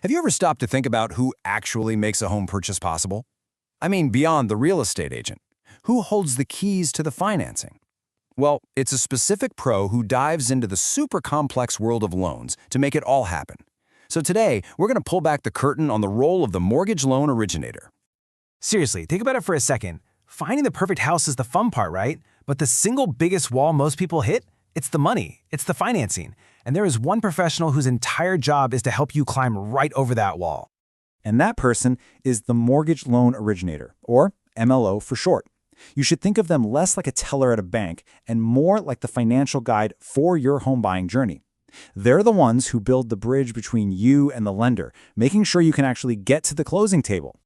Have you ever stopped to think about who actually makes a home purchase possible? I mean, beyond the real estate agent. Who holds the keys to the financing? Well, it's a specific pro who dives into the super complex world of loans to make it all happen. So today, we're going to pull back the curtain on the role of the mortgage loan originator. Seriously, think about it for a second. Finding the perfect house is the fun part, right? But the single biggest wall most people hit? It's the money. It's the financing. And there is one professional whose entire job is to help you climb right over that wall. And that person is the Mortgage Loan Originator, or MLO for short. You should think of them less like a teller at a bank and more like the financial guide for your home buying journey. They're the ones who build the bridge between you and the lender, making sure you can actually get to the closing table.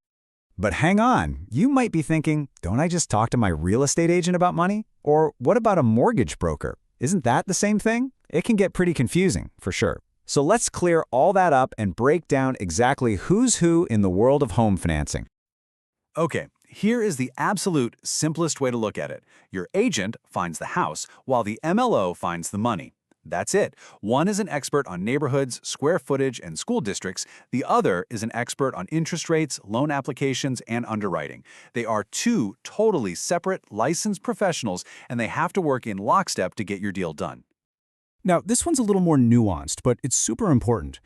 But hang on, you might be thinking, don't I just talk to my real estate agent about money? Or what about a mortgage broker? Isn't that the same thing? It can get pretty confusing, for sure. So let's clear all that up and break down exactly who's who in the world of home financing. Okay, here is the absolute simplest way to look at it. Your agent finds the house, while the MLO finds the money. That's it. One is an expert on neighborhoods, square footage, and school districts. The other is an expert on interest rates, loan applications, and underwriting. They are two totally separate, licensed professionals, and they have to work in lockstep to get your deal done. Now, this one's a little more nuanced, but it's super important.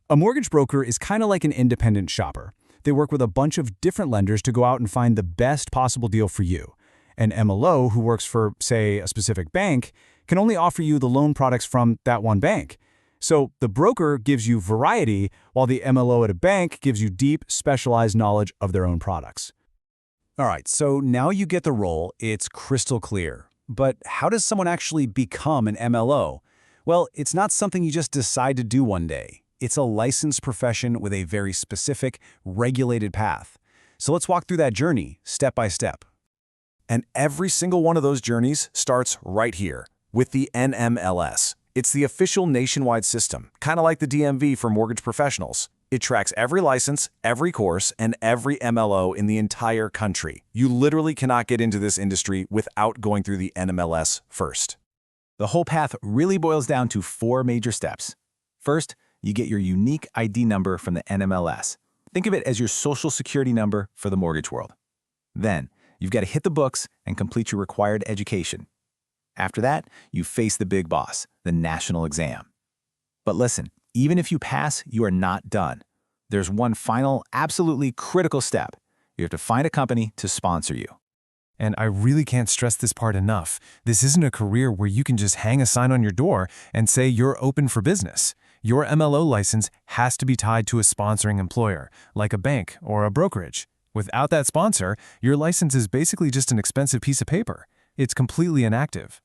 A mortgage broker is kind of like an independent shopper. They work with a bunch of different lenders to go out and find the best possible deal for you. An MLO who works for, say, a specific bank can only offer you the loan products from that one bank. So the broker gives you variety, while the MLO at a bank gives you deep, specialized knowledge of their own products. All right, so now you get the role, it's crystal clear. But how does someone actually become an MLO? Well, it's not something you just decide to do one day. It's a licensed profession with a very specific, regulated path. So let's walk through that journey, step by step. And every single one of those journeys starts right here, with the NMLS. It's the official nationwide system, kind of like the DMV for mortgage professionals. It tracks every license, every course, and every MLO in the entire country. You literally cannot get into this industry without going through the NMLS first. The whole path really boils down to 4 major steps. First, you get your unique ID number from the NMLS. Think of it as your social security number for the mortgage world. Then, you've got to hit the books and complete your required education. After that, you face the big boss, the national exam. But listen, even if you pass, you are not done. There's one final, absolutely critical step. You have to find a company to sponsor you. And I really can't stress this part enough. This isn't a career where you can just hang a sign on your door and say you're open for business. Your MLO license has to be tied to a sponsoring employer, like a bank or a brokerage. Without that sponsor, your license is basically just an expensive piece of paper. It's completely inactive.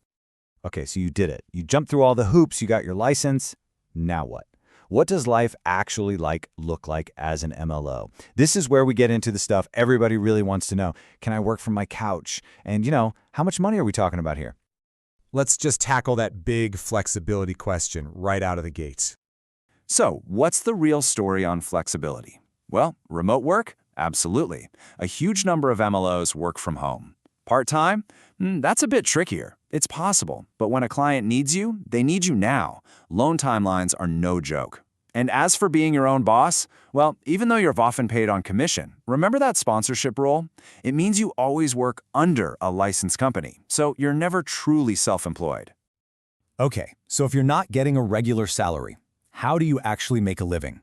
Okay, so you did it. You jumped through all the hoops, you got your license. Now what? What does life actually look like as an MLO? This is where we get into the stuff everybody really wants to know. Can I work from my couch? And how much money are we talking about here? Let's just tackle that big flexibility question right out of the gates. So, what's the real story on flexibility? Well, remote work? Absolutely. A huge number of MLOs work from home. Part-time? That's a bit trickier. It's possible, but when a client needs you, they need you now. Loan timelines are no joke. And as for being your own boss, well, even though you're often paid on commission, remember that sponsorship role? It means you always work under a licensed company, so you're never truly self-employed. Okay, so if you're not getting a regular salary, how do you actually make a living?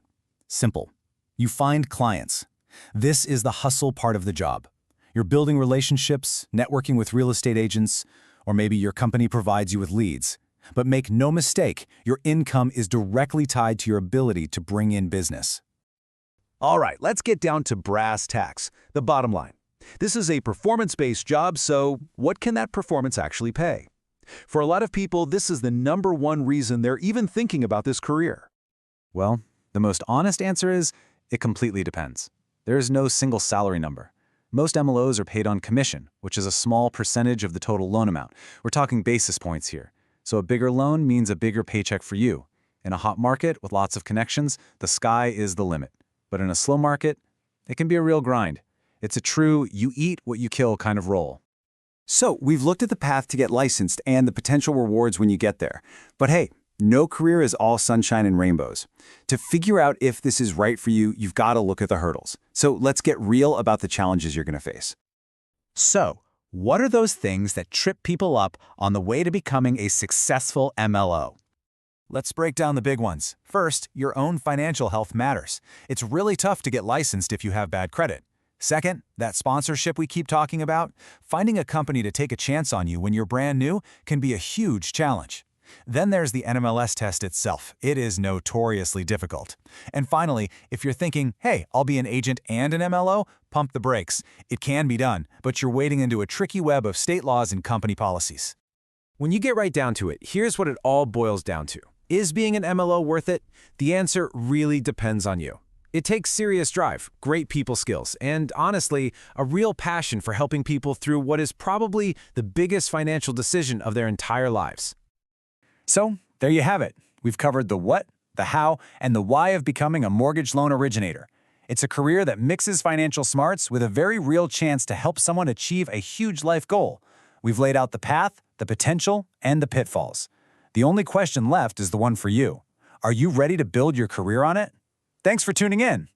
Simple. You find clients. This is the hustle part of the job. You're building relationships, networking with real estate agents, or maybe your company provides you with leads. But make no mistake, your income is directly tied to your ability to bring in business. All right, let's get down to brass tacks, the bottom line. This is a performance-based job, so what can that performance actually pay? For a lot of people, this is the #1 reason they're even thinking about this career. Well, the most honest answer is, it completely depends. There is no single salary number. Most MLOs are paid on commission, which is a small percentage of the total loan amount. We're talking basis points here. So a bigger loan means a bigger paycheck for you. In a hot market with lots of connections, the sky is the limit. But in a slow market, it can be a real grind. It's a true you eat what you kill kind of role. So we've looked at the path to get licensed and the potential rewards when you get there. But hey, No career is all sunshine and rainbows. To figure out if this is right for you, you've got to look at the hurdles. So let's get real about the challenges you're going to face. So, what are those things that trip people up on the way to becoming a successful MLO? Let's break down the big ones. First, your own financial health matters. It's really tough to get licensed if you have bad credit. Second, that sponsorship we keep talking about, finding a company to take a chance on you when you're brand new can be a huge challenge. Then there's the NMLS test itself. It is notoriously difficult. And finally, if you're thinking, hey, I'll be an agent and an MLO, pump the brakes. It can be done, but you're wading into a tricky web of state laws and company policies. When you get right down to it, here's what it all boils down to. Is being an MLO worth it? The answer really depends on you. It takes serious drive, great people skills, and honestly, a real passion for helping people through what is probably the biggest financial decision of their entire lives. So, there you have it. We've covered the what, the how, and the why of becoming a mortgage loan originator. It's a career that mixes financial smarts with a very real chance to help someone achieve a huge life goal. We've laid out the path, the potential, and the pitfalls. The only question left is the one for you. Are you ready to build your career on it? Thanks for tuning in.